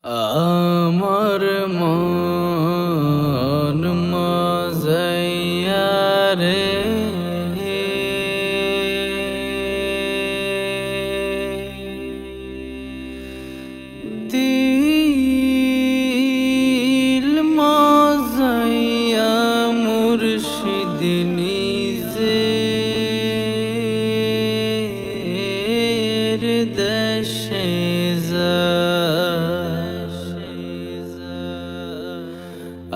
আমার মন মজাইয়া রে দিল মজাইয়া মুর্শিদ নিজে দেশে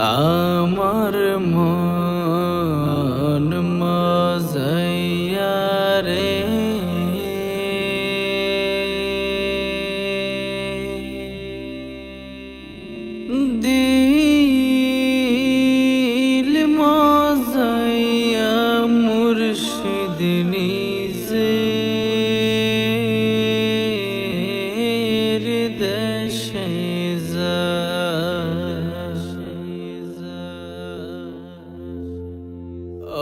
আমার মন মজাইয়া রে দিল মজাইয়া মুর্শিদ নিজে দেশে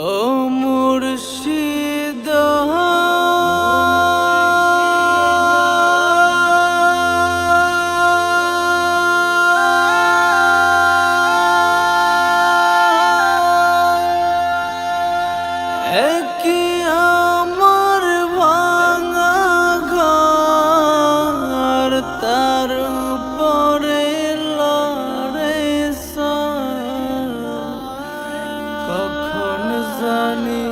ও মুর্শিদ কি আমার ভাঙা ঘর তার উপরে লড়ে কখন জানি